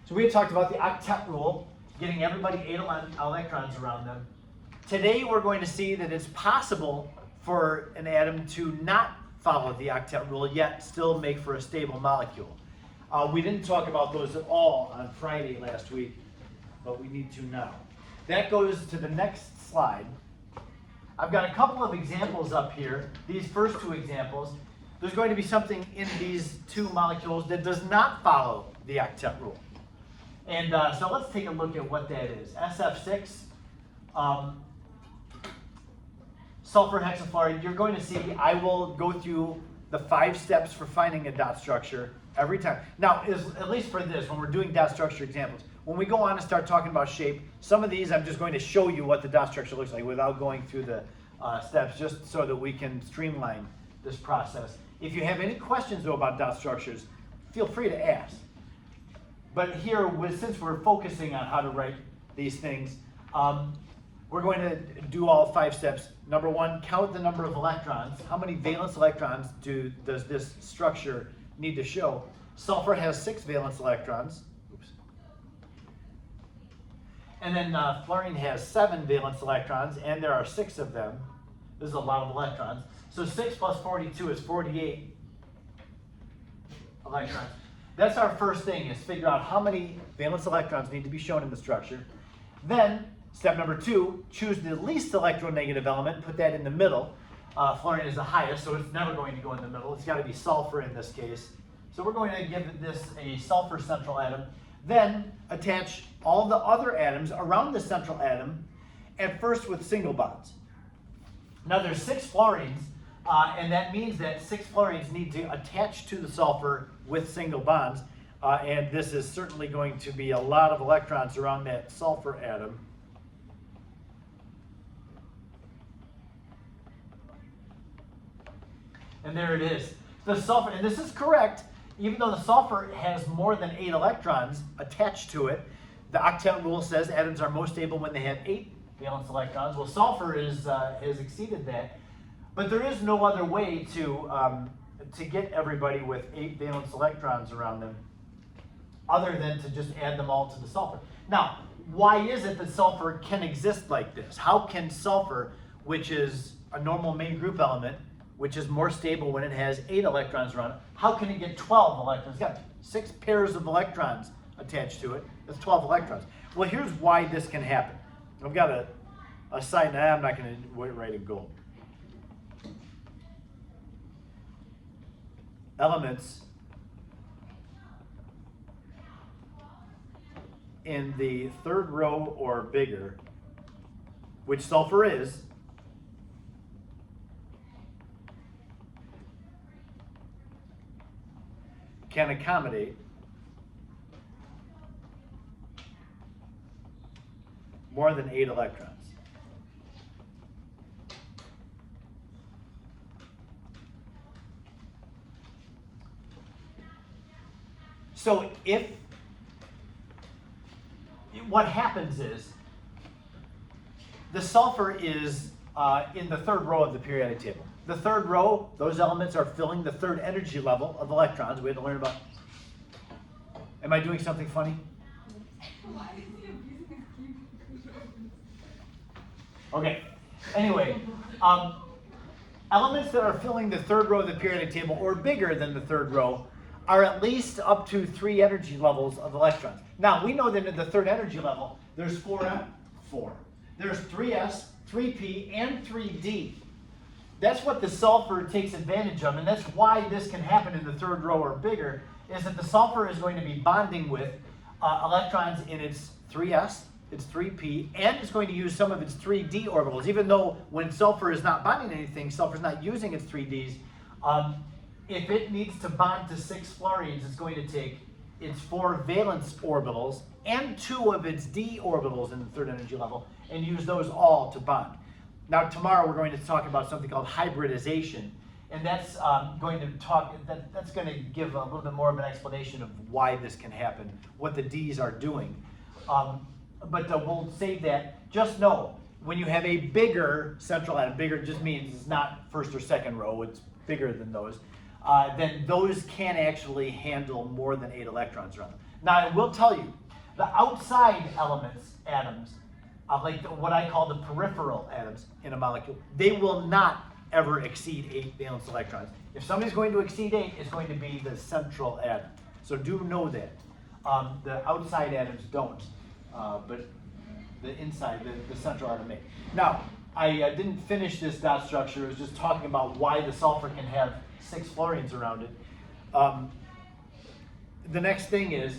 So we had talked about the octet rule, getting everybody 8 electrons around them. Today we're going to see that it's possible for an atom to not follow the octet rule yet still make for a stable molecule. We didn't talk about those at all on Friday last week, but we need to now. That goes to the next slide. I've got a couple of examples up here. These first two examples, there's going to be something in these two molecules that does not follow the octet rule. And so let's take a look at what that is. SF6, sulfur hexafluoride. You're going to see, I will go through the 5 steps for finding a dot structure every time. Now, at least for this, when we're doing dot structure examples, when we go on and start talking about shape, some of these I'm just going to show you what the dot structure looks like without going through the steps, just so that we can streamline this process. If you have any questions though about dot structures, feel free to ask. But here, since we're focusing on how to write these things, we're going to do all 5 steps. Number 1, count the number of electrons. How many valence electrons does this structure need to show? Sulfur has 6 valence electrons. Oops. And then fluorine has 7 valence electrons, and there are 6 of them. This is a lot of electrons. So 6 plus 42 is 48 electrons. That's our first thing, is figure out how many valence electrons need to be shown in the structure. Then, step number 2, choose the least electronegative element, put that in the middle. Fluorine is the highest, so it's never going to go in the middle. It's got to be sulfur in this case. So we're going to give this a sulfur central atom. Then attach all the other atoms around the central atom, at first with single bonds. Now there's 6 fluorines, and that means that 6 fluorines need to attach to the sulfur with single bonds. And this is certainly going to be a lot of electrons around that sulfur atom. And there it is. The sulfur, and this is correct, even though the sulfur has more than 8 electrons attached to it, the octet rule says atoms are most stable when they have 8 valence electrons. Well, sulfur has exceeded that, but there is no other way to get everybody with 8 valence electrons around them other than to just add them all to the sulfur. Now, why is it that sulfur can exist like this? How can sulfur, which is a normal main group element, which is more stable when it has 8 electrons around it, how can it get 12 electrons? It's got 6 pairs of electrons attached to it. That's 12 electrons. Well, here's why this can happen. I've got a side note. I'm not going to write in gold. Elements in the 3rd row or bigger, which sulfur is, can accommodate more than 8 electrons. So what happens is the sulfur is in the 3rd row of the periodic table. The 3rd row, those elements are filling the 3rd energy level of electrons. We had to learn about. Am I doing something funny? Okay. Anyway, elements that are filling the 3rd row of the periodic table or bigger than the 3rd row are at least up to 3 energy levels of electrons. Now, we know that in the 3rd energy level, there's 4m, 4. There's 3s, 3p, and 3d. That's what the sulfur takes advantage of, and that's why this can happen in the 3rd row or bigger, is that the sulfur is going to be bonding with electrons in its 3s, its 3p, and it's going to use some of its 3d orbitals. Even though when sulfur is not bonding anything, sulfur is not using its 3ds, if it needs to bond to 6 fluorines, it's going to take its 4 valence orbitals and 2 of its d orbitals in the 3rd energy level and use those all to bond. Now tomorrow we're going to talk about something called hybridization, and that's going to give a little bit more of an explanation of why this can happen, what the D's are doing. But we'll save that. Just know, when you have a bigger central atom, bigger just means it's not 1st or 2nd row, it's bigger than those. then those can actually handle more than 8 electrons around them. Now, I will tell you, the outside elements, atoms, what I call the peripheral atoms in a molecule, they will not ever exceed 8 valence electrons. If somebody's going to exceed 8, it's going to be the central atom. So do know that. The outside atoms don't, but the inside, the central atom may. Now, I didn't finish this dot structure. I was just talking about why the sulfur can have 6 fluorines around it. The next thing is,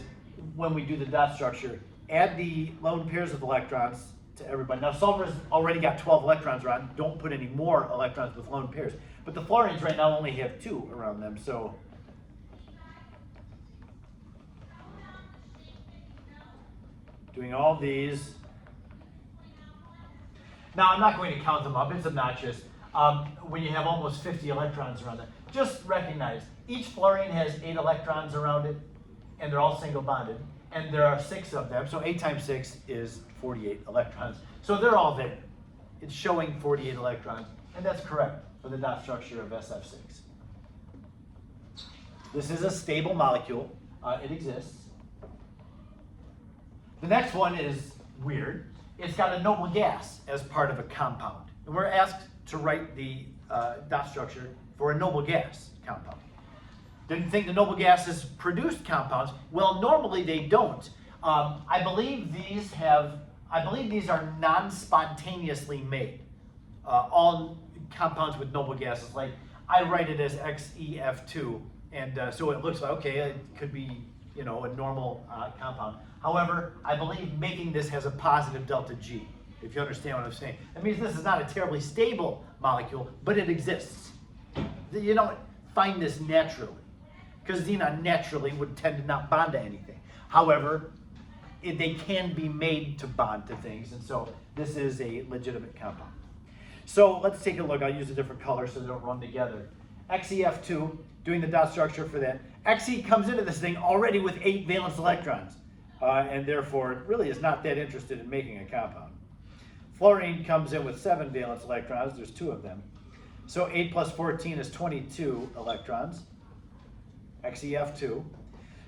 when we do the dot structure, add the lone pairs of electrons to everybody. Now, sulfur's already got 12 electrons around. Don't put any more electrons with lone pairs. But the fluorines right now only have 2 around them, so doing all these. Now, I'm not going to count them up. It's obnoxious. When you have almost 50 electrons around it, just recognize each fluorine has 8 electrons around it, and they're all single bonded. And there are 6 of them, so 8 times 6 is 48 electrons. So they're all there. It's showing 48 electrons, and that's correct for the dot structure of SF6. This is a stable molecule. It exists. The next one is weird. It's got a noble gas as part of a compound. And we're asked to write the dot structure for a noble gas compound. Didn't think the noble gases produced compounds. Well, normally they don't. I believe these are non-spontaneously made. All compounds with noble gases, like I write it as XEF2, and so it looks like, okay, it could be, a normal compound. However, I believe making this has a positive delta G, if you understand what I'm saying. That means this is not a terribly stable molecule, but it exists. You don't find this naturally, because xenon naturally would tend to not bond to anything. However, they can be made to bond to things, and so this is a legitimate compound. So let's take a look. I'll use a different color so they don't run together. XEF2, doing the dot structure for that. Xe comes into this thing already with 8 valence electrons, and therefore it really is not that interested in making a compound. Fluorine comes in with 7 valence electrons. There's 2 of them. So 8 plus 14 is 22 electrons. XEF2.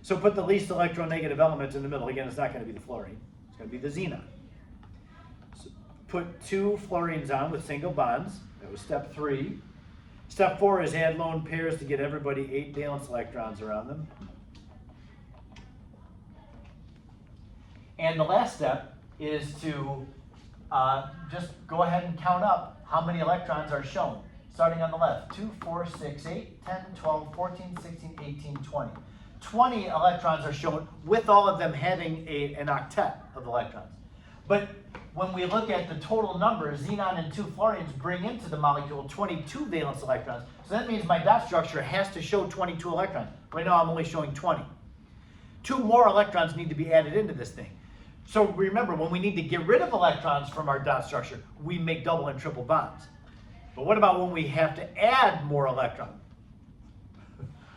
So put the least electronegative element in the middle. Again, it's not going to be the fluorine. It's going to be the xenon. So put 2 fluorines on with single bonds. That was step 3. Step 4 is add lone pairs to get everybody 8 valence electrons around them. And the last step is to just go ahead and count up how many electrons are shown. Starting on the left, 2, 4, 6, 8, 10, 12, 14, 16, 18, 20. 20 electrons are shown with all of them having an octet of electrons. But when we look at the total number, xenon and 2 fluorines bring into the molecule 22 valence electrons. So that means my dot structure has to show 22 electrons. Right now I'm only showing 20. 2 more electrons need to be added into this thing. So remember, when we need to get rid of electrons from our dot structure, we make double and triple bonds. But what about when we have to add more electrons?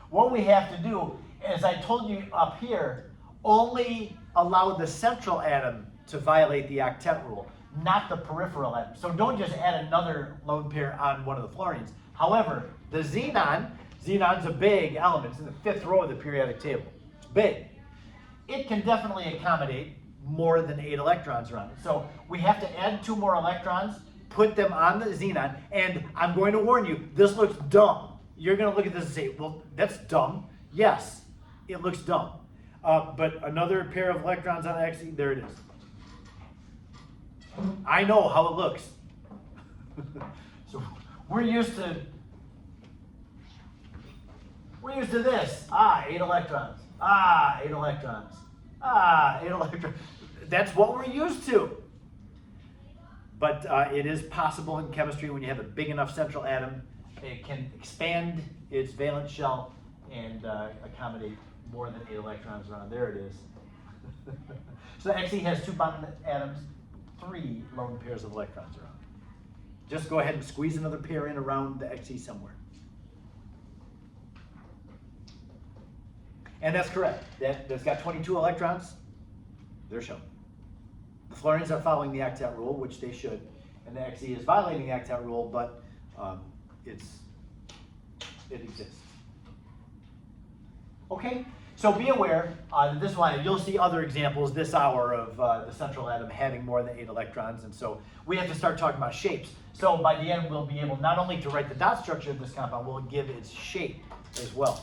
What we have to do, as I told you up here, only allow the central atom to violate the octet rule, not the peripheral atom. So don't just add another lone pair on one of the fluorines. However, the xenon's a big element. It's in the 5th row of the periodic table. It's big. It can definitely accommodate more than 8 electrons around it. So we have to add 2 more electrons, put them on the xenon, and I'm going to warn you, this looks dumb. You're going to look at this and say, well, that's dumb. Yes, it looks dumb. But another pair of electrons on the Xe, there it is. I know how it looks. So we're used to this. 8 electrons. 8 electrons. 8 electrons. That's what we're used to. But it is possible in chemistry, when you have a big enough central atom, it can expand its valence shell and accommodate more than 8 electrons around. There it is. So the Xe has 2 bonded atoms, 3 lone pairs of electrons around. Just go ahead and squeeze another pair in around the Xe somewhere. And that's correct. That's got 22 electrons. They're shown. The fluorines are following the octet rule, which they should, and the Xe is violating the octet rule, but it exists. Okay? So be aware that this one, you'll see other examples this hour of the central atom having more than 8 electrons, and so we have to start talking about shapes. So by the end, we'll be able not only to write the dot structure of this compound, we'll give its shape as well.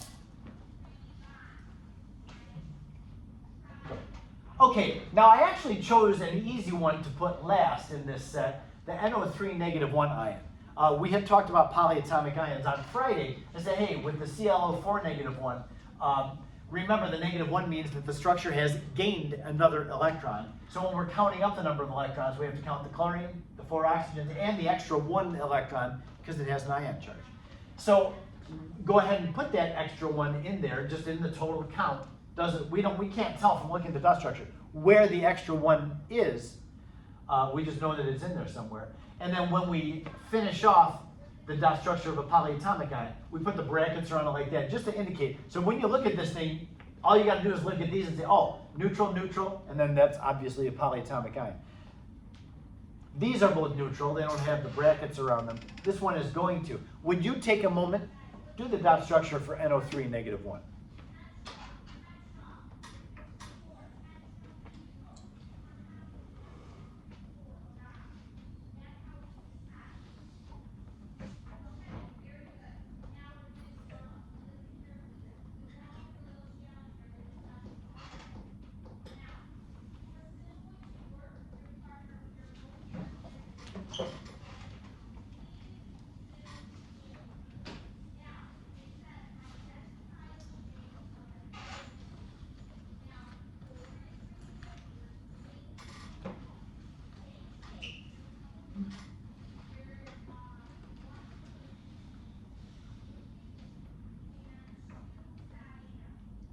Okay, now I actually chose an easy one to put last in this set, the NO3 -1 ion. We had talked about polyatomic ions on Friday and said, hey, with the ClO4 -1, remember the -1 means that the structure has gained another electron. So when we're counting up the number of electrons, we have to count the chlorine, the 4 oxygens, and the extra 1 electron because it has an ion charge. So go ahead and put that extra 1 in there, just in the total count. We can't tell from looking at the dot structure where the extra 1 is. We just know that it's in there somewhere. And then when we finish off the dot structure of a polyatomic ion, we put the brackets around it like that, just to indicate. So when you look at this thing, all you got to do is look at these and say, oh, neutral, neutral, and then that's obviously a polyatomic ion. These are both neutral. They don't have the brackets around them. This one is going to. Would you take a moment, do the dot structure for NO3 -1?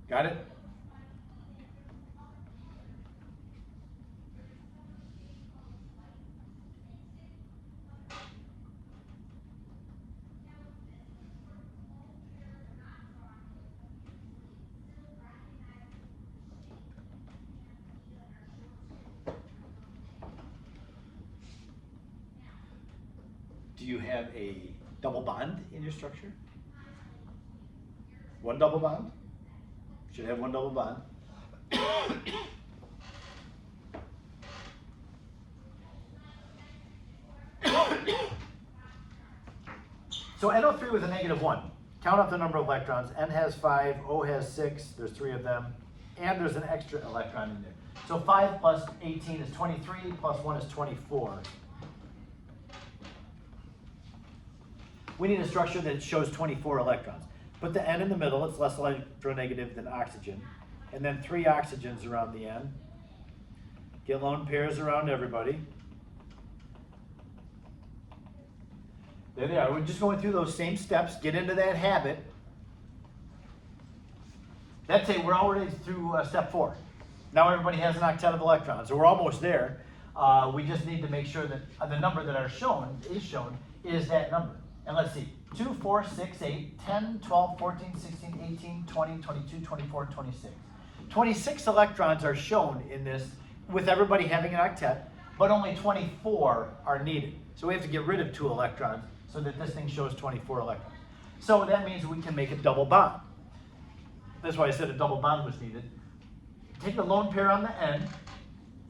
Got it? Do you have a double bond in your structure? One double bond? Should have one double bond. So NO3 with a -1. Count up the number of electrons. N has 5, O has 6, there's 3 of them, and there's an extra electron in there. So 5 plus 18 is 23, plus 1 is 24. We need a structure that shows 24 electrons. Put the N in the middle, it's less electronegative than oxygen. And then 3 oxygens around the N. Get lone pairs around everybody. There they are. We're just going through those same steps. Get into that habit. That's it. We're already through step 4. Now everybody has an octet of electrons, so we're almost there. We just need to make sure that the number that is shown is that number. And let's see, 2, 4, 6, 8, 10, 12, 14, 16, 18, 20, 22, 24, 26. 26 electrons are shown in this with everybody having an octet, but only 24 are needed. So we have to get rid of 2 electrons so that this thing shows 24 electrons. So that means we can make a double bond. That's why I said a double bond was needed. Take the lone pair on the end,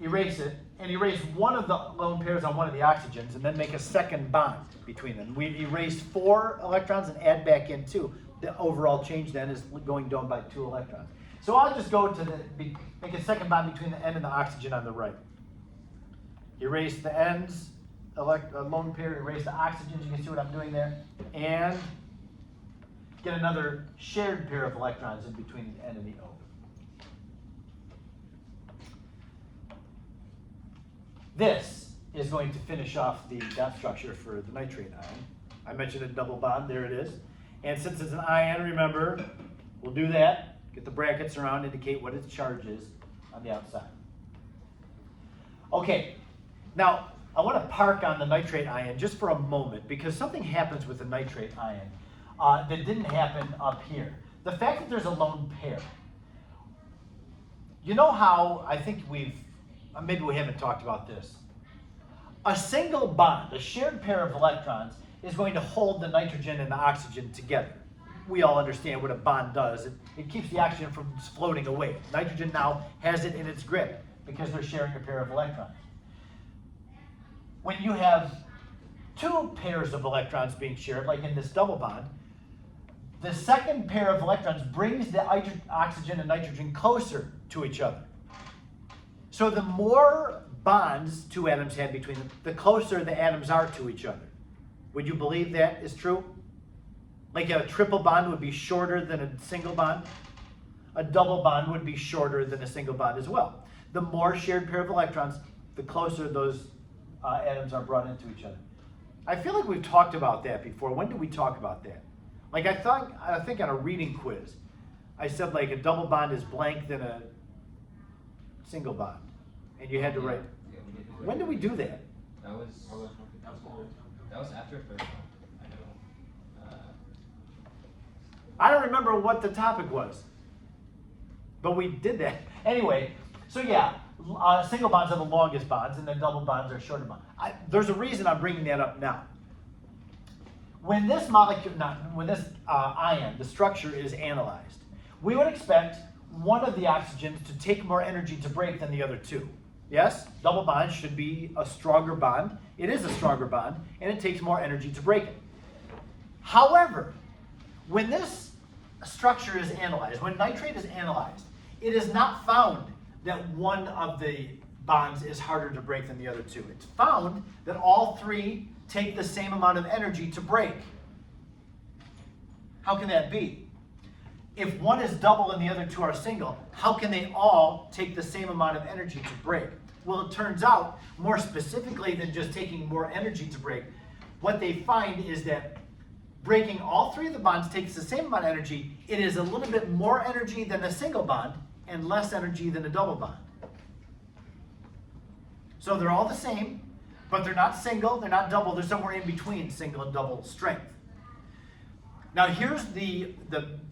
erase it, and erase one of the lone pairs on one of the oxygens, and then make a second bond between them. We erased 4 electrons and add back in 2. The overall change then is going down by 2 electrons. So I'll just go to make a second bond between the N and the oxygen on the right. Erase the N's, lone pair, erase the oxygens, you can see what I'm doing there, and get another shared pair of electrons in between the N and the O. This is going to finish off the dot structure for the nitrate ion. I mentioned a double bond, there it is. And since it's an ion, remember, we'll do that. Get the brackets around, indicate what its charge is on the outside. Okay, now I want to park on the nitrate ion just for a moment because something happens with the nitrate ion that didn't happen up here. The fact that there's a lone pair. You know how, I think maybe we haven't talked about this. A single bond, a shared pair of electrons, is going to hold the nitrogen and the oxygen together. we all understand what a bond does. It keeps the oxygen from floating away. Nitrogen now has it in its grip because they're sharing a pair of electrons. When you have two pairs of electrons being shared, like in this double bond, the second pair of electrons brings the oxygen and nitrogen closer to each other. So the more bonds two atoms have between them, the closer the atoms are to each other. Would you believe that is true? Like a triple bond would be shorter than a single bond. A double bond would be shorter than a single bond as well. The more shared pair of electrons, the closer those atoms are brought into each other. I feel like we've talked about that before. When did we talk about that? Like I think on a reading quiz, I said like a double bond is blank than a single bond. And you had to write. Yeah, we did. When did we do that? That was after first one. I know. I don't remember what the topic was. But we did that. Anyway, so yeah, single bonds are the longest bonds, and then double bonds are shorter bonds. There's a reason I'm bringing that up now. When this molecule, when this ion, the structure is analyzed, we would expect one of the oxygens to take more energy to break than the other two. Yes, double bond should be a stronger bond. It is a stronger bond, and it takes more energy to break it. However, when this structure is analyzed, when nitrate is analyzed, it is not found that one of the bonds is harder to break than the other two. It's found that all three take the same amount of energy to break. How can that be? If one is double and the other two are single, how can they all take the same amount of energy to break? Well, it turns out, more specifically than just taking more energy to break, what they find is that breaking all three of the bonds takes the same amount of energy. It is a little bit more energy than a single bond and less energy than a double bond. So they're all the same, but they're not single, they're not double, they're somewhere in between single and double strength. Now here's the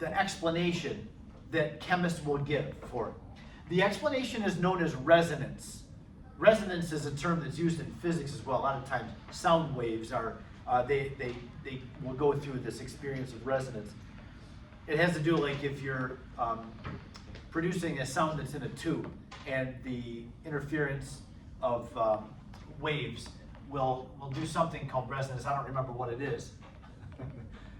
explanation that chemists will give for it. The explanation is known as resonance. Resonance is a term that's used in physics as well. A lot of times sound waves are, they will go through this experience of resonance. It has to do like if you're producing a sound that's in a tube and the interference of waves will do something called resonance. I don't remember what it is.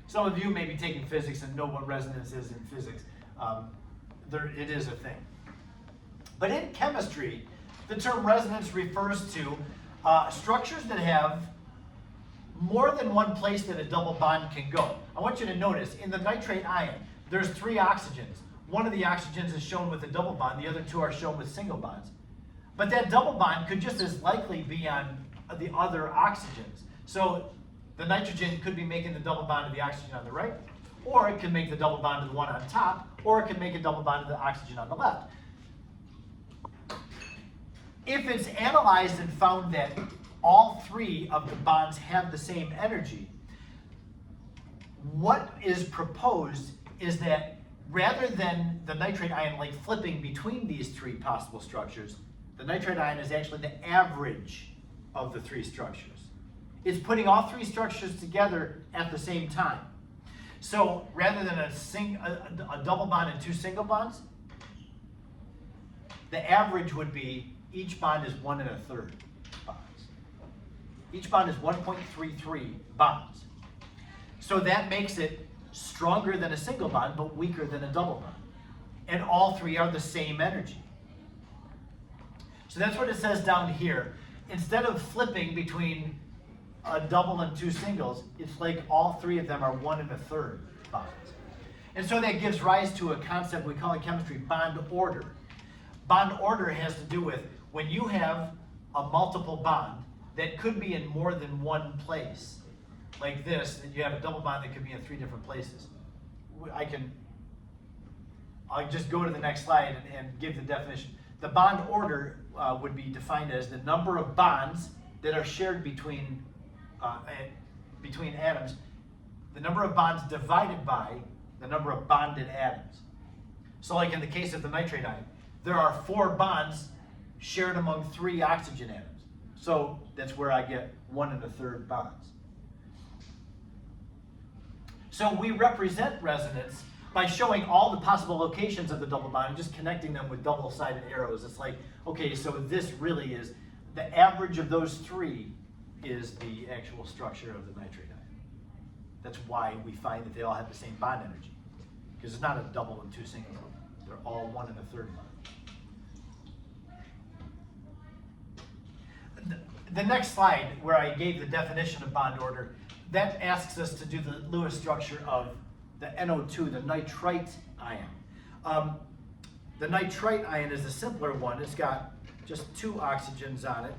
Some of you may be taking physics and know what resonance is in physics. It is a thing. But in chemistry, the term resonance refers to structures that have more than one place that a double bond can go. I want you to notice, in the nitrate ion, there's 3 oxygens. One of the oxygens is shown with a double bond, the other 2 are shown with single bonds. But that double bond could just as likely be on the other oxygens. So the nitrogen could be making the double bond to the oxygen on the right, or it can make the double bond to the one on top, or it can make a double bond to the oxygen on the left. If it's analyzed and found that all 3 of the bonds have the same energy, what is proposed is that rather than the nitrate ion like flipping between these 3 possible structures, the nitrate ion is actually the average of the 3 structures. It's putting all 3 structures together at the same time. So rather than a double bond and 2 single bonds, the average would be each bond is 1 1/3 bonds. Each bond is 1.33 bonds. So that makes it stronger than a single bond, but weaker than a double bond. And all 3 are the same energy. So that's what it says down here. Instead of flipping between a double and 2 singles, it's like all 3 of them are 1 1/3 bonds. And so that gives rise to a concept we call in chemistry bond order. Bond order has to do with when you have a multiple bond that could be in more than one place, like this, and you have a double bond that could be in 3 different places. I'll just go to the next slide and give the definition. The bond order would be defined as the number of bonds that are shared between atoms, the number of bonds divided by the number of bonded atoms. So like in the case of the nitrate ion, there are 4 bonds shared among 3 oxygen atoms. So that's where I get 1 1/3 bonds. So we represent resonance by showing all the possible locations of the double bond and just connecting them with double-sided arrows. It's like, okay, so this really is, the average of those three is the actual structure of the nitrate ion. That's why we find that they all have the same bond energy, because it's not a double and two singles. They're all 1 1/3 bond. The next slide, where I gave the definition of bond order, that asks us to do the Lewis structure of the NO2, the nitrite ion. The nitrite ion is a simpler one. It's got just 2 oxygens on it.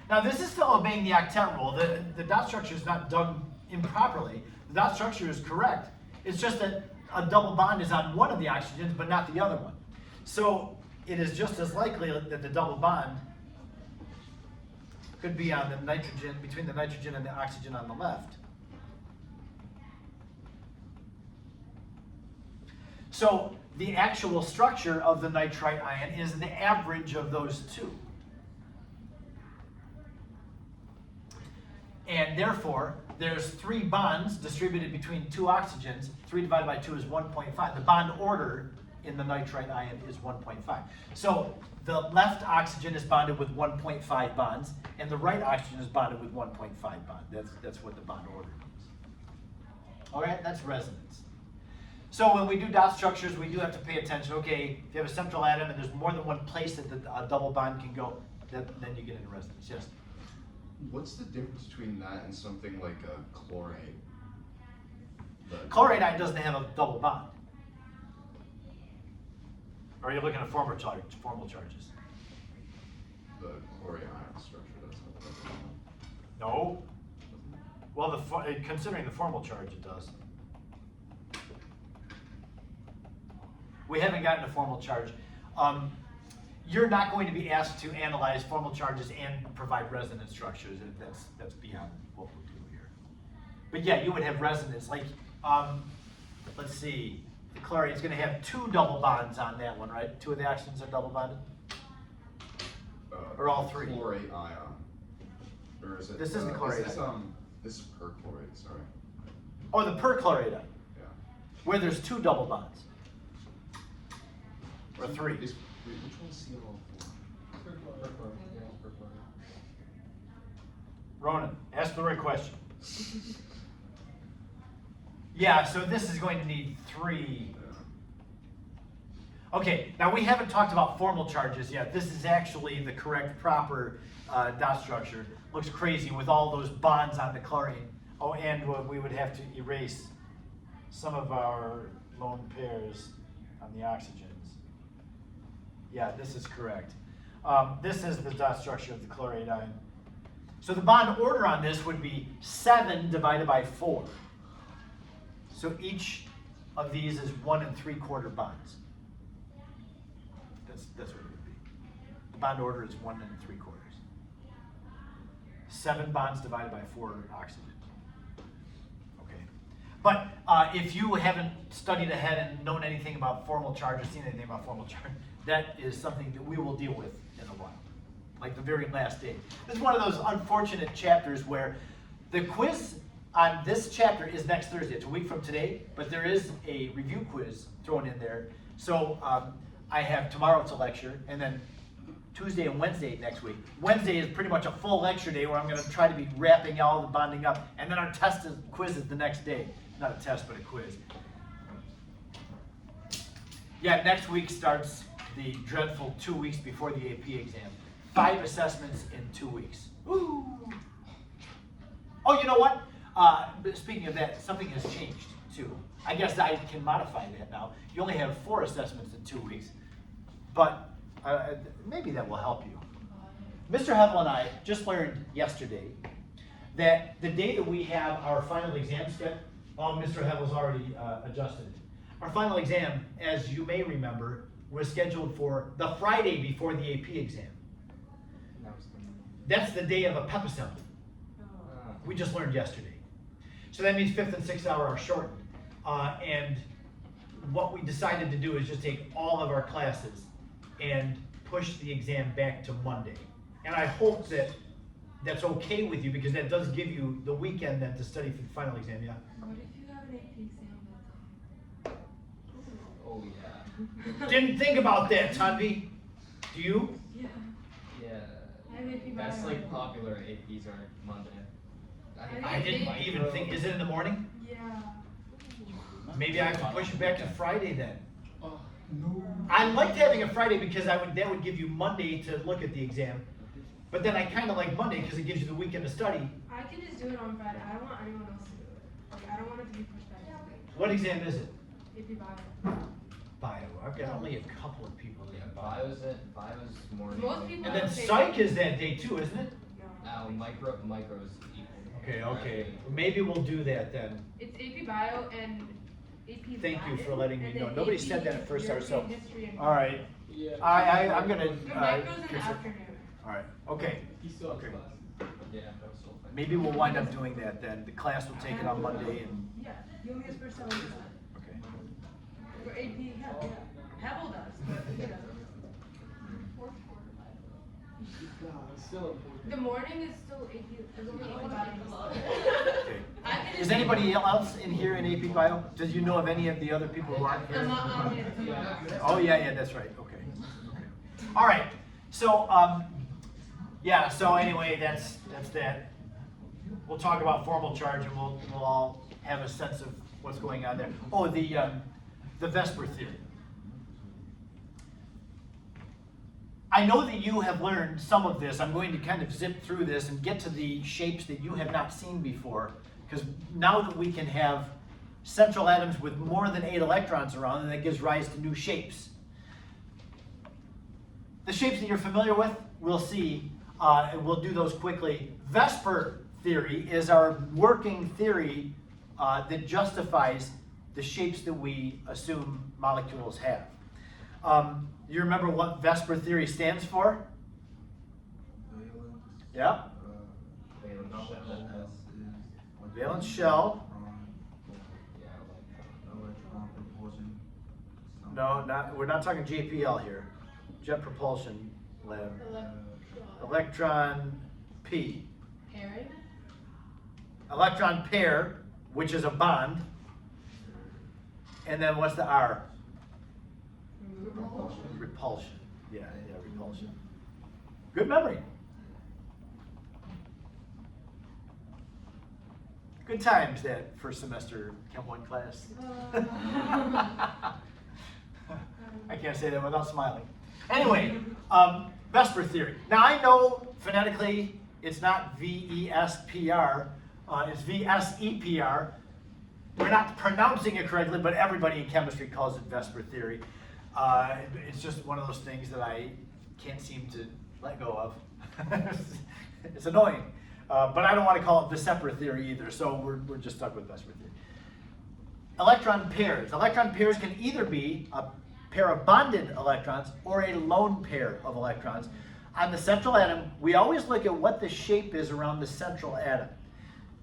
Now this is still obeying the octet rule. The dot structure is not done improperly. The dot structure is correct. It's just that a double bond is on one of the oxygens, but not the other one. So it is just as likely that the double bond could be on the nitrogen, between the nitrogen and the oxygen on the left. So the actual structure of the nitrite ion is the average of those 2. And therefore, there's 3 bonds distributed between 2 oxygens. 3 divided by 2 is 1.5. The bond order in the nitrite ion is 1.5. So the left oxygen is bonded with 1.5 bonds, and the right oxygen is bonded with 1.5 bond. That's what the bond order means. All right, that's resonance. So when we do dot structures, we do have to pay attention. Okay, if you have a central atom and there's more than one place that a double bond can go, then you get into resonance. Yes? What's the difference between that and something like a chlorate? Chlorate ion doesn't have a double bond. Or are you looking at formal charges? The chlorate ion structure doesn't have a double bond. No. Well, considering the formal charge, it does. We haven't gotten to formal charge. You're not going to be asked to analyze formal charges and provide resonance structures. That's beyond what we'll do here. But yeah, you would have resonance. Like, let's see, the chlorine's going to have 2 double bonds on that one, right? 2 of the oxygens are double bonded? Or all 3? Chlorate ion. Or is it? This isn't chlorate ion. This is perchlorate, sorry. Oh, the perchlorate ion, Yeah. where there's 2 double bonds. Or 3. Which one's CL4? Ronan, ask the right question. Yeah, so this is going to need 3. Okay, now we haven't talked about formal charges yet. This is actually the correct, proper dot structure. Looks crazy with all those bonds on the chlorine. Oh, and we would have to erase some of our lone pairs on the oxygens. Yeah, this is correct. This is the dot structure of the chlorate ion. So the bond order on this would be 7 divided by 4. So each of these is 1 3/4 bonds. That's what it would be. The bond order is 1 3/4. 7 bonds divided by 4 oxygens. Okay. But if you haven't studied ahead and known anything about formal charge or seen anything about formal charge, that is something that we will deal with in a while, like the very last day. This is one of those unfortunate chapters where the quiz on this chapter is next Thursday. It's a week from today, but there is a review quiz thrown in there. So I have tomorrow it's a lecture, and then Tuesday and Wednesday next week. Wednesday is pretty much a full lecture day where I'm going to try to be wrapping all the bonding up, and then our quiz is the next day. Not a test, but a quiz. Yeah, next week starts the dreadful 2 weeks before the AP exam. 5 assessments in 2 weeks. Woo! Oh, you know what? Speaking of that, something has changed too. I guess I can modify that now. You only have 4 assessments in 2 weeks, but maybe that will help you. Mr. Hevel and I just learned yesterday that the day that we have our final exam scheduled, Mr. Hevel's already adjusted. Our final exam, as you may remember, was scheduled for the Friday before the AP exam. That's the day of a pep assembly. We just learned yesterday. So that means 5th and 6th hour are shortened. And what we decided to do is just take all of our classes and push the exam back to Monday. And I hope that that's okay with you, because that does give you the weekend then to study for the final exam, yeah? What if you have an AP exam that day? Oh, yeah. Didn't think about that, Tanvi. Do you? Yeah. Yeah. I have AP That's bio. like popular APs are Monday. I didn't even think, is it in the morning? Yeah. Maybe I have to push it back to Friday then. Oh, no. I liked having a Friday because that would give you Monday to look at the exam. But then I kind of like Monday because it gives you the weekend to study. I can just do it on Friday. I don't want anyone else to do it. Like, I don't want it to be pushed back. What exam is it? AP bio. Bio. I've got only a couple of people Yeah, in bio's morning. Most people And then don't take psych it. is that day too, isn't it? No. Micro's equal. Okay. Maybe we'll do that then. It's AP bio and AP Thank you for Latin, letting me and know. then Nobody AP said that at first, European so. history and- All right. Yeah. I'm gonna. The micro's in the consider- afternoon. All right. Okay. He still has Okay. class. Yeah, that was so fun. Maybe we'll wind up doing that then. The class will take it on Monday and. Yeah, he only has first semester. Okay. For AP, yeah. Pebble does, but he doesn't. No, it's still important. The morning is still AP, there's only AP bio. Okay. I can Is just- anybody else in here in AP Bio? Does you know of any of the other people who aren't here? I'm not on it. Oh, yeah, that's right, okay. All right, so, yeah, so anyway, that's that. We'll talk about formal charge and we'll all have a sense of what's going on there. Oh, the VSEPR theory. I know that you have learned some of this. I'm going to kind of zip through this and get to the shapes that you have not seen before, because now that we can have central atoms with more than 8 electrons around, and that gives rise to new shapes. The shapes that you're familiar with, we'll see, and we'll do those quickly. VSEPR theory is our working theory that justifies the shapes that we assume molecules have. You remember what VSEPR theory stands for? Yeah? Valence shell. No, we're not talking JPL here. Jet Propulsion Lab. Electron P. Pairing? Electron pair, which is a bond. And then what's the R? Repulsion. Yeah, repulsion. Good memory. Good times that first semester Chem 1 class. I can't say that without smiling. Anyway, VSEPR theory. Now I know phonetically it's not VESPR, it's VSEPR. We're not pronouncing it correctly, but everybody in chemistry calls it VSEPR theory. It's just one of those things that I can't seem to let go of. It's annoying. But I don't want to call it VSEPR theory either, so we're just stuck with VSEPR theory. Electron pairs. Electron pairs can either be a pair of bonded electrons or a lone pair of electrons. On the central atom, we always look at what the shape is around the central atom.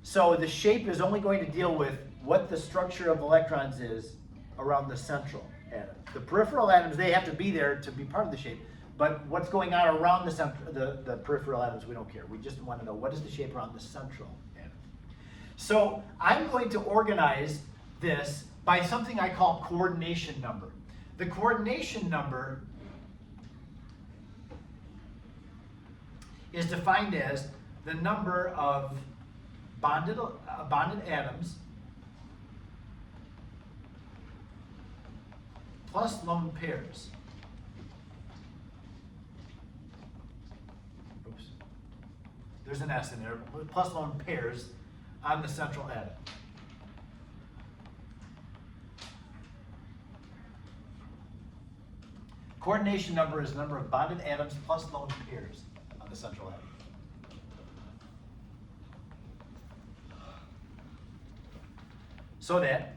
So the shape is only going to deal with what the structure of electrons is around the central atom. The peripheral atoms, they have to be there to be part of the shape. But what's going on around the peripheral atoms, we don't care. We just want to know what is the shape around the central atom. So I'm going to organize this by something I call coordination number. The coordination number is defined as the number of bonded atoms plus lone pairs. Oops. There's an S in there. Plus lone pairs on the central atom. Coordination number is the number of bonded atoms plus lone pairs on the central atom. So that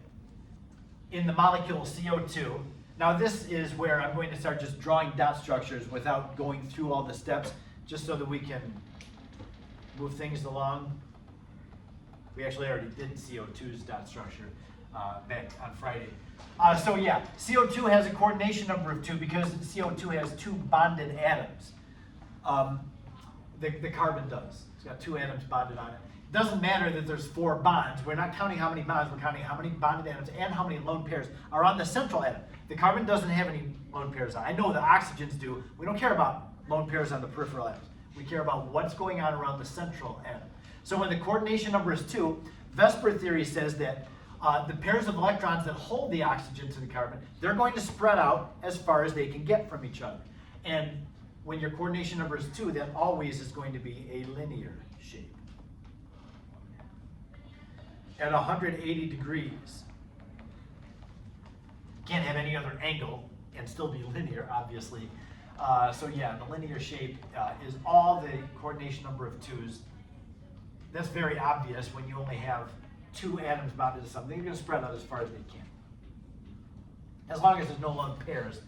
in the molecule CO2, now this is where I'm going to start just drawing dot structures without going through all the steps, just so that we can move things along. We actually already did CO2's dot structure back on Friday. So yeah, CO2 has a coordination number of 2 because CO2 has 2 bonded atoms. The carbon does. It's got 2 atoms bonded on it. It doesn't matter that there's 4 bonds. We're not counting how many bonds, we're counting how many bonded atoms and how many lone pairs are on the central atom. The carbon doesn't have any lone pairs on it. I know the oxygens do. We don't care about lone pairs on the peripheral atoms. We care about what's going on around the central atom. So when the coordination number is 2, VSEPR theory says that the pairs of electrons that hold the oxygen to the carbon, they're going to spread out as far as they can get from each other. And when your coordination number is 2, that always is going to be a linear shape. At 180 degrees, can't have any other angle and still be linear, obviously. So yeah, the linear shape is all the coordination number of 2's. That's very obvious when you only have 2 atoms bonded to something. They're going to spread out as far as they can. As long as there's no lone pairs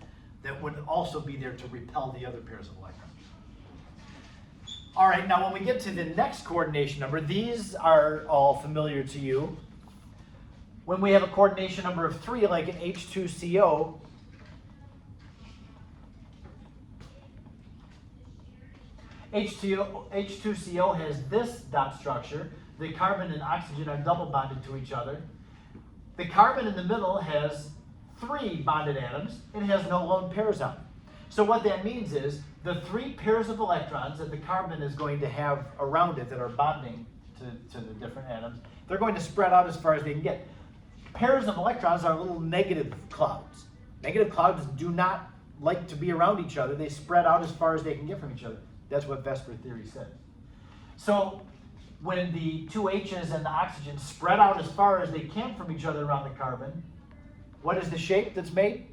that would also be there to repel the other pairs of electrons. All right, now when we get to the next coordination number, these are all familiar to you. When we have a coordination number of 3, like an H2CO, H2CO has this dot structure. The carbon and oxygen are double bonded to each other. The carbon in the middle has 3 bonded atoms. It has no lone pairs on it. So what that means is the 3 pairs of electrons that the carbon is going to have around it that are bonding to the different atoms, they're going to spread out as far as they can get. Pairs of electrons are little negative clouds. Negative clouds do not like to be around each other. They spread out as far as they can get from each other. That's what VSEPR theory says. So when the 2 H's and the oxygen spread out as far as they can from each other around the carbon, what is the shape that's made?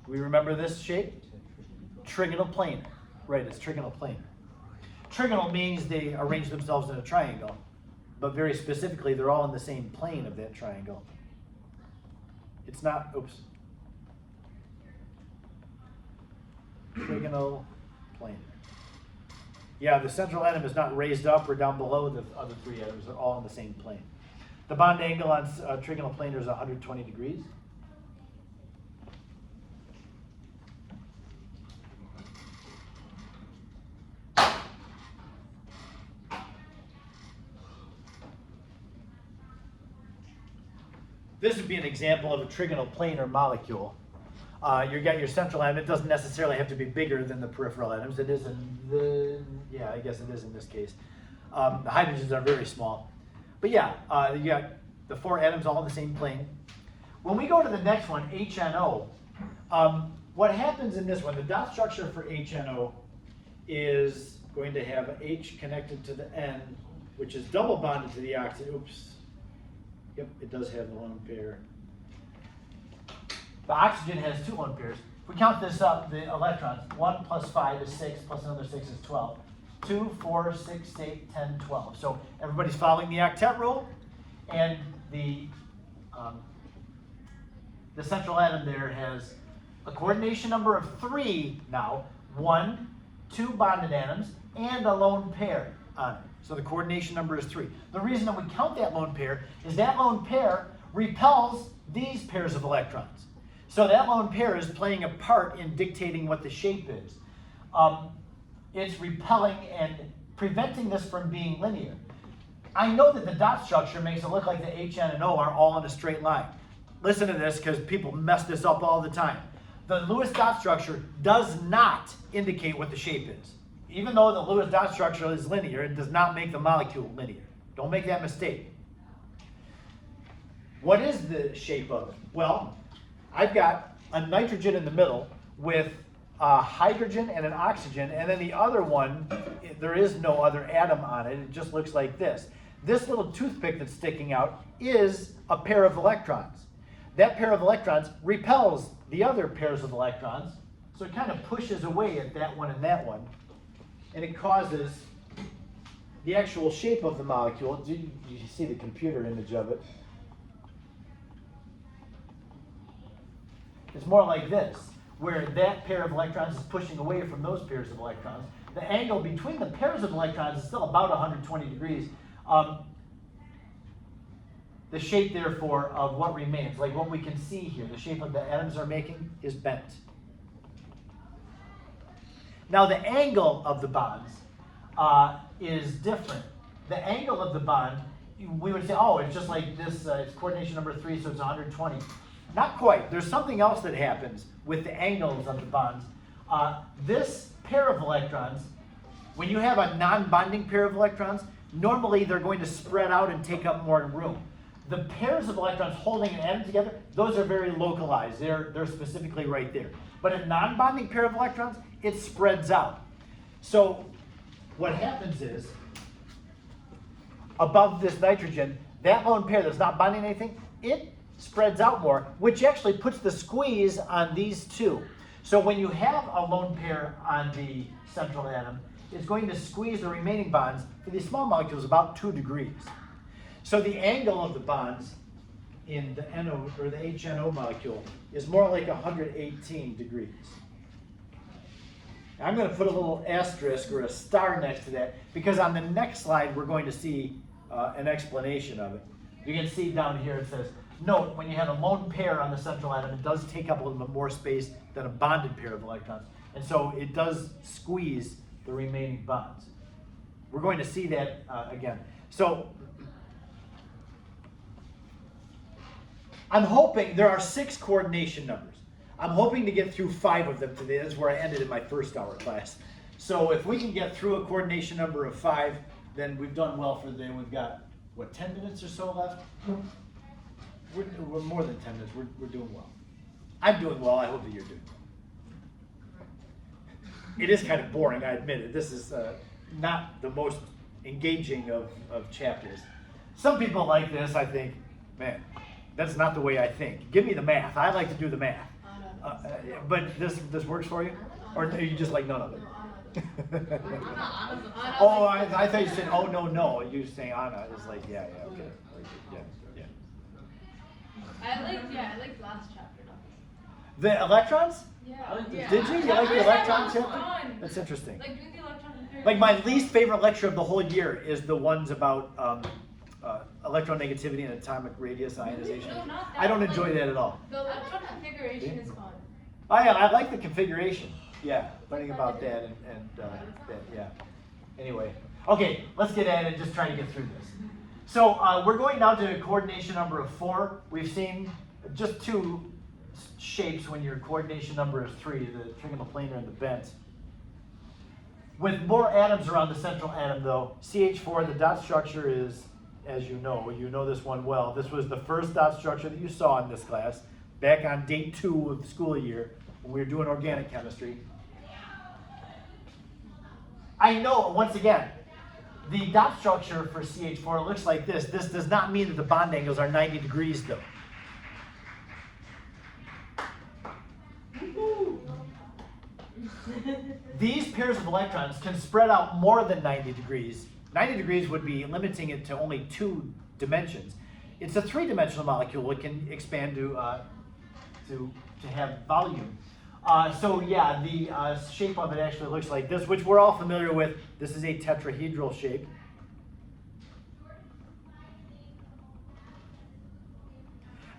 Do we remember this shape? Trigonal planar. Right, it's trigonal planar. Trigonal means they arrange themselves in a triangle, but very specifically, they're all in the same plane of that triangle. It's not, oops. Trigonal planar. Yeah, the central atom is not raised up or down below the other 3 atoms. They're all in the same plane. The bond angle on trigonal planar is 120 degrees. This would be an example of a trigonal planar molecule. You got your central atom. It doesn't necessarily have to be bigger than the peripheral atoms. It is in the, yeah, I guess it is in this case. The hydrogens are very small. But yeah, you got the 4 atoms all in the same plane. When we go to the next one, HNO, what happens in this one, the dot structure for HNO is going to have H connected to the N, which is double bonded to the oxygen. Oops. Yep, it does have the lone pair. The oxygen has 2 lone pairs. If we count this up, the electrons, 1 plus 5 is 6, plus another 6 is 12. 2, 4, 6, 8, 10, 12. So everybody's following the octet rule, and the central atom there has a coordination number of 3 now, 1, 2 bonded atoms, and a lone pair on it. So the coordination number is 3. The reason that we count that lone pair is that lone pair repels these pairs of electrons. So that lone pair is playing a part in dictating what the shape is. It's repelling and preventing this from being linear. I know that the dot structure makes it look like the HN and O are all in a straight line. Listen to this because people mess this up all the time. The Lewis dot structure does not indicate what the shape is. Even though the Lewis dot structure is linear, it does not make the molecule linear. Don't make that mistake. What is the shape of it? Well, I've got a nitrogen in the middle with a hydrogen and an oxygen, and then the other one, there is no other atom on it. It just looks like this. This little toothpick that's sticking out is a pair of electrons. That pair of electrons repels the other pairs of electrons, so it kind of pushes away at that one and that one, and it causes the actual shape of the molecule. You see the computer image of it. It's more like this, where that pair of electrons is pushing away from those pairs of electrons. The angle between the pairs of electrons is still about 120 degrees. The shape, therefore, of what remains, like what we can see here, the shape of the atoms are making, is bent. Now the angle of the bonds is different. The angle of the bond, we would say, oh, it's just like this, it's coordination number 3, so it's 120. Not quite. There's something else that happens with the angles of the bonds. This pair of electrons, when you have a non-bonding pair of electrons, normally they're going to spread out and take up more room. The pairs of electrons holding an atom together, those are very localized. They're specifically right there. But a non-bonding pair of electrons, it spreads out. So what happens is, above this nitrogen, that lone pair that's not bonding anything, it spreads out more, which actually puts the squeeze on these two. So when you have a lone pair on the central atom, it's going to squeeze the remaining bonds for these small molecules about 2 degrees. So the angle of the bonds in the NO or the HNO molecule is more like 118 degrees. I'm going to put a little asterisk or a star next to that because on the next slide we're going to see an explanation of it. You can see down here it says, note, when you have a lone pair on the central atom, it does take up a little bit more space than a bonded pair of electrons. And so it does squeeze the remaining bonds. We're going to see that again. So I'm hoping, there are 6 coordination numbers. I'm hoping to get through 5 of them today. That's where I ended in my first hour class. So if we can get through a coordination number of 5, then we've done well for the day. We've got, what, 10 minutes or so left? We're more than 10 minutes. We're doing well. I'm doing well. I hope that you're doing well. It is kind of boring, I admit it. This is not the most engaging of chapters. Some people like this, I think, man, that's not the way I think. Give me the math. I like to do the math. But this works for you? Or you just like none of it? Oh, I thought you said, oh, no. You saying Anna is like, yeah, okay. Yeah. I like last chapter. The electrons? Yeah. Did you? You like the electron chapter? Fun. That's interesting. Like doing the electron theory. Like my least favorite lecture of the whole year is the ones about electronegativity and atomic radius ionization. No, not that. I don't enjoy that at all. The electron configuration is fun. Oh yeah, I like the configuration. Yeah, learning about that and that, yeah. Anyway, okay, let's get at it and just try to get through this. So we're going now to coordination number of 4. We've seen just 2 shapes when your coordination number is 3, the trigonoplanar and the bent. With more atoms around the central atom though, CH4, the dot structure is, as you know this one well. This was the first dot structure that you saw in this class, back on day 2 of the school year, when we were doing organic chemistry. I know, once again, the dot structure for CH4 looks like this. This does not mean that the bond angles are 90 degrees though. These pairs of electrons can spread out more than 90 degrees. 90 degrees would be limiting it to only 2 dimensions. It's a 3-dimensional molecule. It can expand to have volume. So yeah, the shape of it actually looks like this, which we're all familiar with. This is a tetrahedral shape.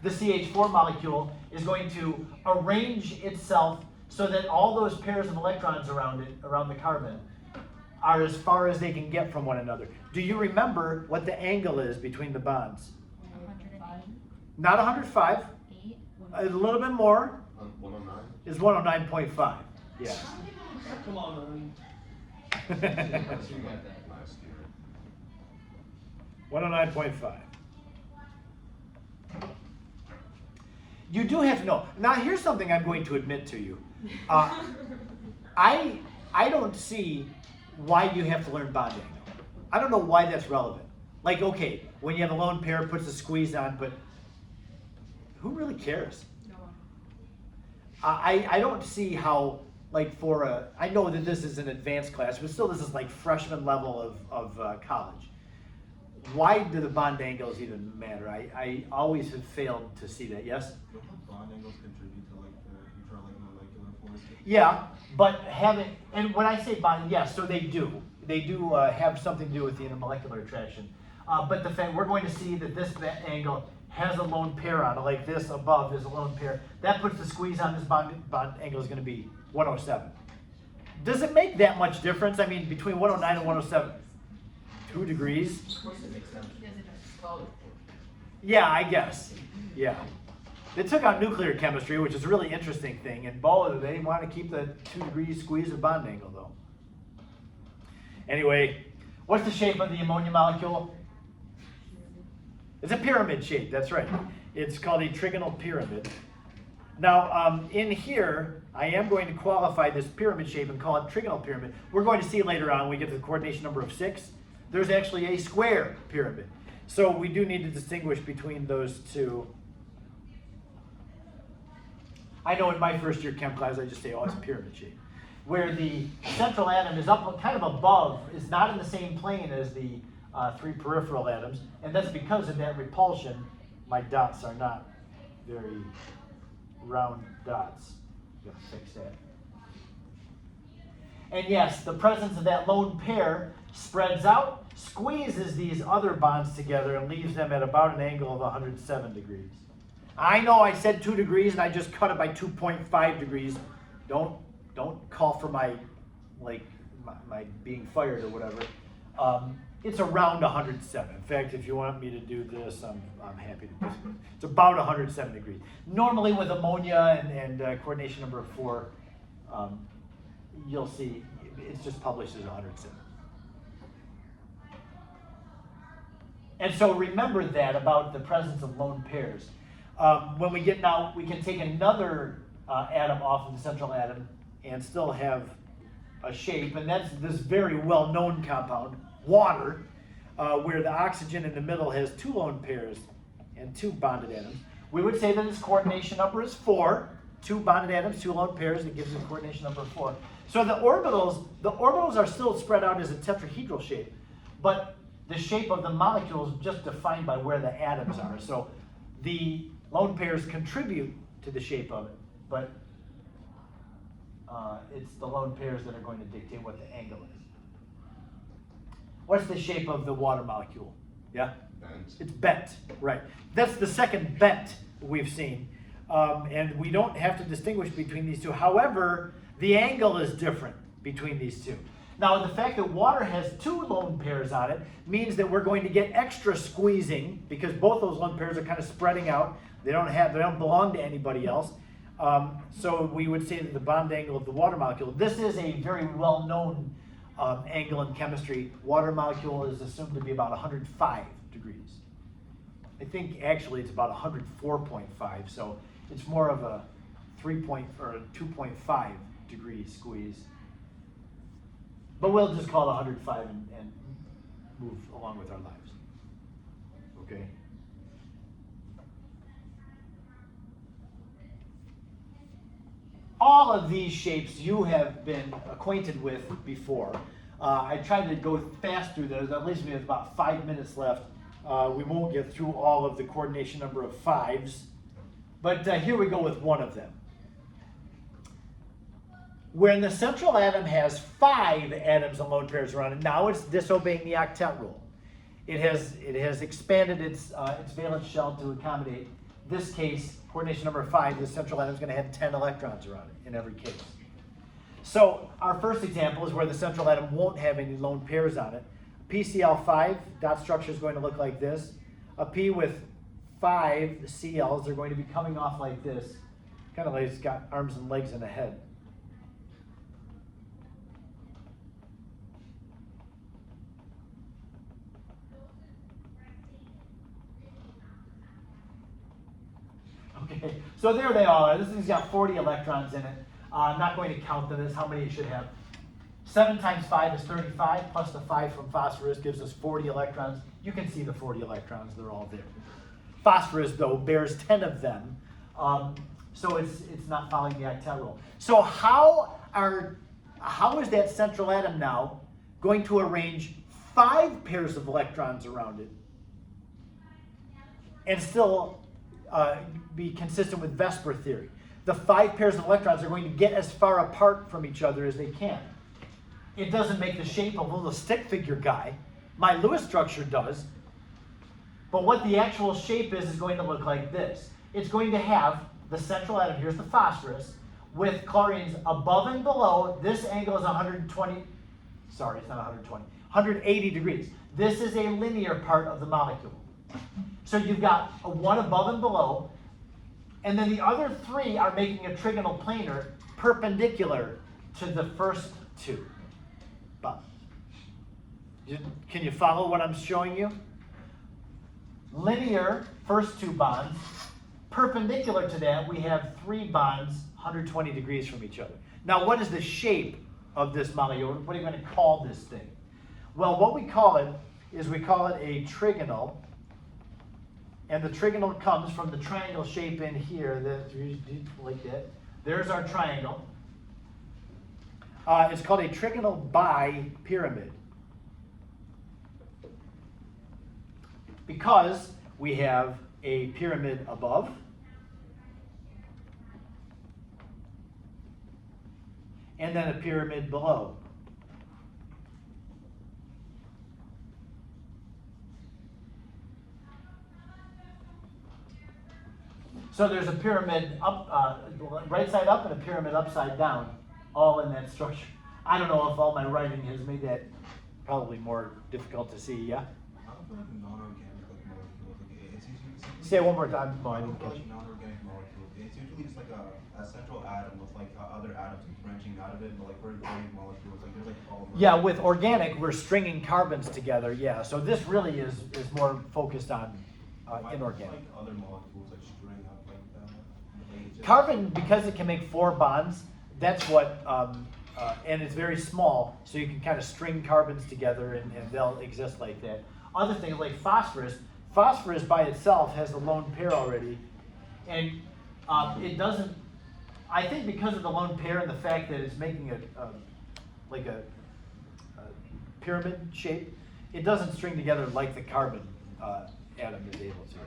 The CH4 molecule is going to arrange itself so that all those pairs of electrons around it, around the carbon, are as far as they can get from one another. Do you remember what the angle is between the bonds? 105. Not 105. 8. A little bit more 109? is 109.5. Yeah. Come on, You got that. Last year. 109.5. You do have to know. Now here's something I'm going to admit to you. I don't see why you have to learn bond angle. I don't know why that's relevant. Like, okay, when you have a lone pair, it puts a squeeze on, but who really cares? No. I don't see how, like for a, I know that this is an advanced class, but still this is like freshman level of college. Why do the bond angles even matter? I always have failed to see that, yes? Don't bond angles contribute to like the molecular force? Yeah, but having, and when I say bond, yes, so they do. They do have something to do with the intermolecular attraction. But the fact, we're going to see that this angle has a lone pair on it, like this above is a lone pair. That puts the squeeze on this bond angle is going to be 107. Does it make that much difference? I mean, between 109 and 107? 2 degrees? Of course it makes sense. Yes, it does. Taller. Yeah, I guess. Yeah. They took out nuclear chemistry, which is a really interesting thing, and they want to keep the 2 degrees squeeze of bond angle, though. Anyway, what's the shape of the ammonia molecule? It's a pyramid shape, that's right. It's called a trigonal pyramid. Now, in here, I am going to qualify this pyramid shape and call it trigonal pyramid. We're going to see later on when we get to the coordination number of 6, there's actually a square pyramid. So we do need to distinguish between those two. I know in my first year chem class, I just say, oh, it's a pyramid shape. Where the central atom is up kind of above, is not in the same plane as the 3 peripheral atoms, and that's because of that repulsion. My dots are not very round dots. Gotta fix that. And yes, the presence of that lone pair spreads out, squeezes these other bonds together, and leaves them at about an angle of 107 degrees. I know I said 2 degrees and I just cut it by 2.5 degrees. Don't call for my being fired or whatever. It's around 107. In fact, if you want me to do this, I'm happy to do it. It's about 107 degrees. Normally with ammonia and coordination number 4, you'll see it's just published as 107. And so remember that about the presence of lone pairs. When we get now, we can take another atom off of the central atom and still have a shape, and that's this very well-known compound, water, where the oxygen in the middle has 2 lone pairs and 2 bonded atoms. We would say that its coordination number is 4, 2 bonded atoms, 2 lone pairs, it gives a coordination number of 4. So the orbitals are still spread out as a tetrahedral shape, but the shape of the molecule is just defined by where the atoms are. So the lone pairs contribute to the shape of it, but it's the lone pairs that are going to dictate what the angle is. What's the shape of the water molecule? Yeah? Bent. It's bent, right. That's the second bent we've seen. And we don't have to distinguish between these two. However, the angle is different between these two. Now, the fact that water has 2 lone pairs on it means that we're going to get extra squeezing because both those lone pairs are kind of spreading out. They don't belong to anybody else. So we would say that the bond angle of the water molecule, this is a very well-known angle in chemistry. Water molecule is assumed to be about 105 degrees. I think actually it's about 104.5, so it's more of a 2.5 degree squeeze. But we'll just call it 105 and move along with our lives. Okay? All of these shapes you have been acquainted with before. I tried to go fast through those. That leaves me with about 5 minutes left. We won't get through all of the coordination number of 5s. But here we go with one of them. When the central atom has 5 atoms and lone pairs around it, now it's disobeying the octet rule. It has expanded its valence shell to accommodate this case, coordination number 5, the central atom is going to have 10 electrons around it in every case. So our first example is where the central atom won't have any lone pairs on it. PCl5 dot structure is going to look like this. A P with 5 Cl's are going to be coming off like this, kind of like it's got arms and legs and a head. Okay, so there they are. This thing's got 40 electrons in it. I'm not going to count them. This is how many it should have. 7 times 5 is 35, plus the 5 from phosphorus gives us 40 electrons. You can see the 40 electrons. They're all there. Phosphorus, though, bears 10 of them. So it's not following the octet rule. So how is that central atom now going to arrange 5 pairs of electrons around it and still be consistent with VSEPR theory? The 5 pairs of electrons are going to get as far apart from each other as they can. It doesn't make the shape of a little stick figure guy. My Lewis structure does. But what the actual shape is going to look like this. It's going to have the central atom, here's the phosphorus, with chlorines above and below, this angle is 120, sorry, it's not 120, 180 degrees. This is a linear part of the molecule. So you've got a one above and below, and then the other three are making a trigonal planar perpendicular to the first two bonds. Can you follow what I'm showing you? Linear, first two bonds. Perpendicular to that, we have three bonds 120 degrees from each other. Now, what is the shape of this molecule? What are you going to call this thing? Well, what we call it is we call it a trigonal. And the trigonal comes from the triangle shape in here, like that. There's our triangle. It's called a trigonal bipyramid. Because we have a pyramid above, and then a pyramid below. So there's a pyramid up, right side up, and a pyramid upside down, all in that structure. I don't know if all my writing has made that probably more difficult to see, yeah? How about like non-organic like molecules? Like it's usually Say it one more time. No, I how didn't about catch like it. non-organic molecules? It's usually just like a central atom with like other atoms branching out of it, but like very big molecules. Like there's like polymers. Yeah, with organic, we're stringing carbons together, yeah. So this really is more focused on inorganic. Like other molecules like string up like that. Like, it's just- Carbon, because it can make 4 bonds, that's what, and it's very small, so you can kind of string carbons together and they'll exist like that. Other things like phosphorus by itself has a lone pair already, and it doesn't, I think because of the lone pair and the fact that it's making like a pyramid shape, it doesn't string together like the carbon atom is able to.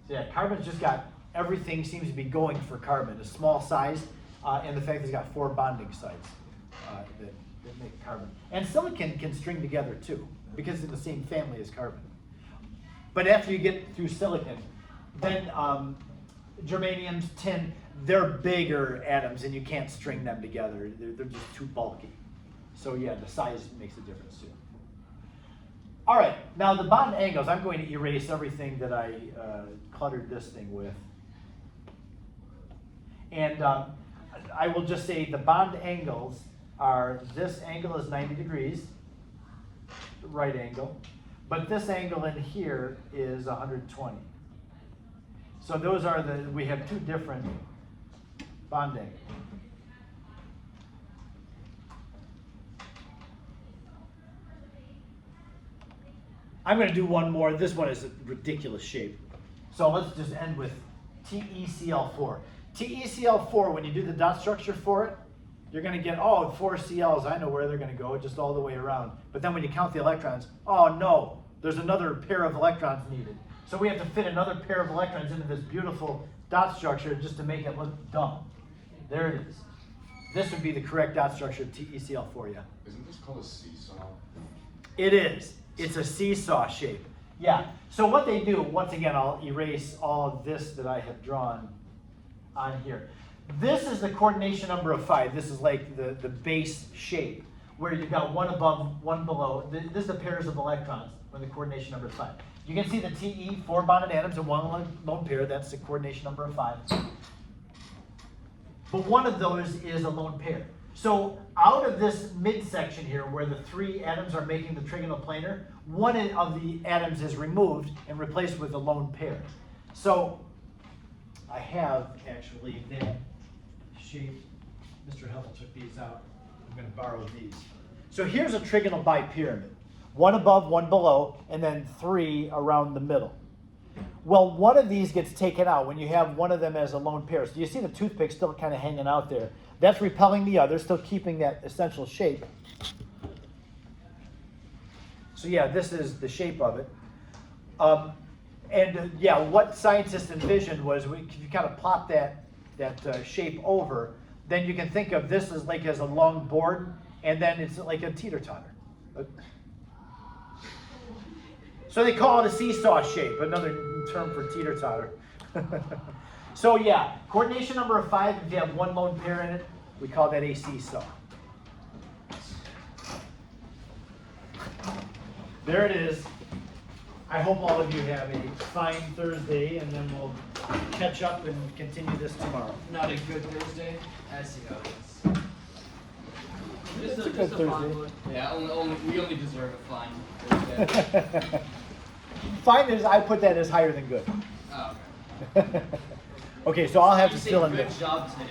So yeah, carbon's just got, everything seems to be going for carbon, a small size, and the fact that it's got 4 bonding sites that make carbon. And silicon can string together too, because it's in the same family as carbon. But after you get through silicon, then germaniums, tin, they're bigger atoms and you can't string them together. They're just too bulky. So yeah, the size makes a difference too. All right, now the bond angles, I'm going to erase everything that I cluttered this thing with. And I will just say the bond angles are, this angle is 90 degrees, the right angle, but this angle in here is 120. So those are we have 2 different bond angles. I'm going to do one more. This one is a ridiculous shape. So let's just end with TeCl4. TeCl4, when you do the dot structure for it, you're going to get, 4 Cl's. I know where they're going to go, just all the way around. But then when you count the electrons, oh no, there's another pair of electrons needed. So we have to fit another pair of electrons into this beautiful dot structure just to make it look dumb. There it is. This would be the correct dot structure of TeCl4, yeah. Isn't this called a seesaw? It is. It's a seesaw shape. Yeah. So what they do, once again, I'll erase all of this that I have drawn on here. This is the coordination number of 5. This is like the base shape, where you've got 1 above, 1 below. This is the pairs of electrons when the coordination number is 5. You can see the Te, 4 bonded atoms and 1 lone pair. That's the coordination number of 5. But one of those is a lone pair. So out of this midsection here, where the 3 atoms are making the trigonal planar, 1 of the atoms is removed and replaced with a lone pair. So I have actually that shape. Mr. Heffel took these out. I'm going to borrow these. So here's a trigonal bipyramid. 1 above, 1 below, and then 3 around the middle. Well, one of these gets taken out when you have one of them as a lone pair. So you see the toothpick still kind of hanging out there. That's repelling the other, still keeping that essential shape. So yeah, this is the shape of it. Yeah, what scientists envisioned was if you kind of plot that shape over, then you can think of this as like as a long board, and then it's like a teeter-totter. So they call it a seesaw shape, another term for teeter-totter. So yeah, coordination number of 5, if you have one lone pair in it, we call that a seesaw. There it is. I hope all of you have a fine Thursday, and then we'll catch up and continue this tomorrow. Not a good Thursday. I see how it is. It's a good just a fun Thursday. one. Yeah, we only deserve a fine Thursday. Fine is, I put that as higher than good. Oh, okay. Okay, so I'll have You to say fill in good this. job today.